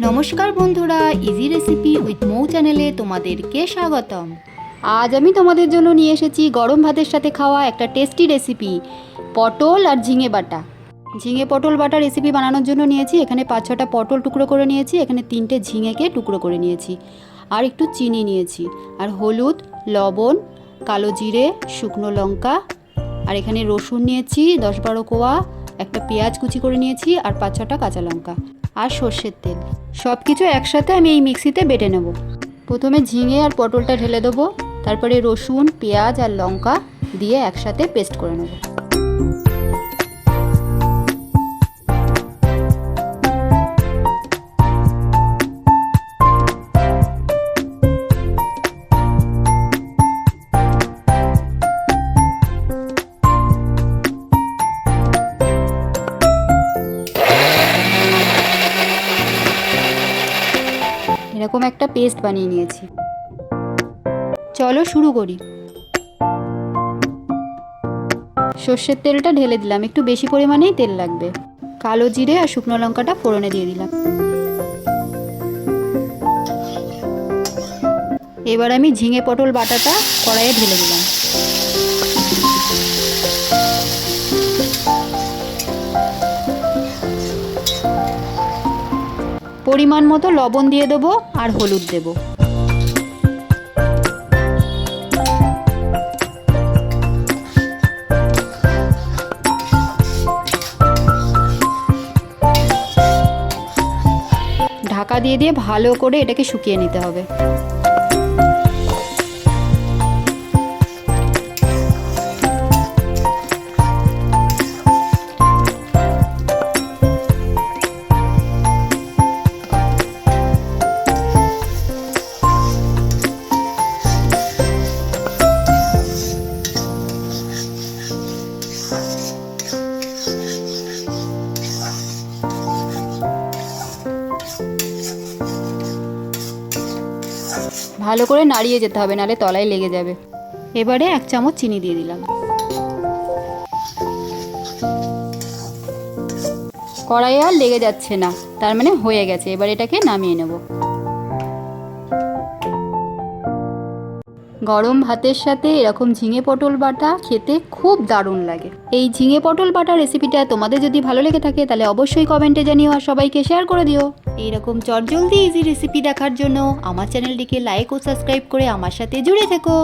নমস্কার বন্ধুরা, easy recipe with মৌ চ্যানেলে তোমাদেরকে স্বাগতম। আজ আমি তোমাদের জন্য নিয়ে এসেছি গরম ভাতের সাথে খাওয়া একটা টেস্টি রেসিপি, পটল আর ঝিঙে বাটা। ঝিঙে পটল বাটা রেসিপি বানানোর জন্য নিয়েছি এখানে 5-6টা পটল টুকরো করে নিয়েছি, এখানে 3টে ঝিঙেকে টুকরো করে নিয়েছি, আর একটু চিনি নিয়েছি, আর হলুদ, লবণ, কালো জিরে, শুকনো লঙ্কা, আর এখানে রসুন নিয়েছি 10-12 কোয়া, একটা পেঁয়াজ কুচি করে নিয়েছি, আর 5-6টা কাঁচা লঙ্কা, আর সর্ষের তেল। সব কিছু একসাথে আমি এই মিক্সিতে বেটে নেব। প্রথমে ঝিঙে আর পটলটা ঢেলে দেবো, তারপরে রসুন, পেঁয়াজ আর লঙ্কা দিয়ে একসাথে পেস্ট করে নেব। এরকম একটা পেস্ট বানিয়ে নিয়েছি। চলো শুরু করি। সর্ষের তেলটা ঢেলে দিলাম, একটু বেশি পরিমাণেই তেল লাগবে। কালো জিরে আর শুকনো লঙ্কাটা ফোড়নে দিয়ে দিলাম। এবার আমি ঝিঙে পটল বাটাটা কড়াইয়ে ঢেলে দিলাম। পরিমাণ মতো লবণ দিয়ে দেবো আর হলুদ দেব। ঢাকা দিয়ে দিয়ে ভালো করে এটাকে শুকিয়ে নিতে হবে। ভালো করে নাড়িয়ে যেতে হবে, নাহলে তলায় লেগে যাবে। এবারে 1 চামচ চিনি দিয়ে দিলাম। কড়াইয়ে আর লেগে যাচ্ছে না, তার মানে হয়ে গেছে। এবার এটাকে নামিয়ে নেব। গরম ভাতের সাথে এরকম ঝিঙে পটল বাটা খেতে খুব দারুণ লাগে। এই ঝিঙে পটল বাটা রেসিপিটা তোমাদের যদি ভালো লেগে থাকে তাহলে অবশ্যই কমেন্টে জানিও আর সবাইকে শেয়ার করে দিও। এইরকম চটজলদি ইজি রেসিপি দেখার জন্য আমার চ্যানেলটিকে লাইক ও সাবস্ক্রাইব করে আমার সাথে জুড়ে থেকো।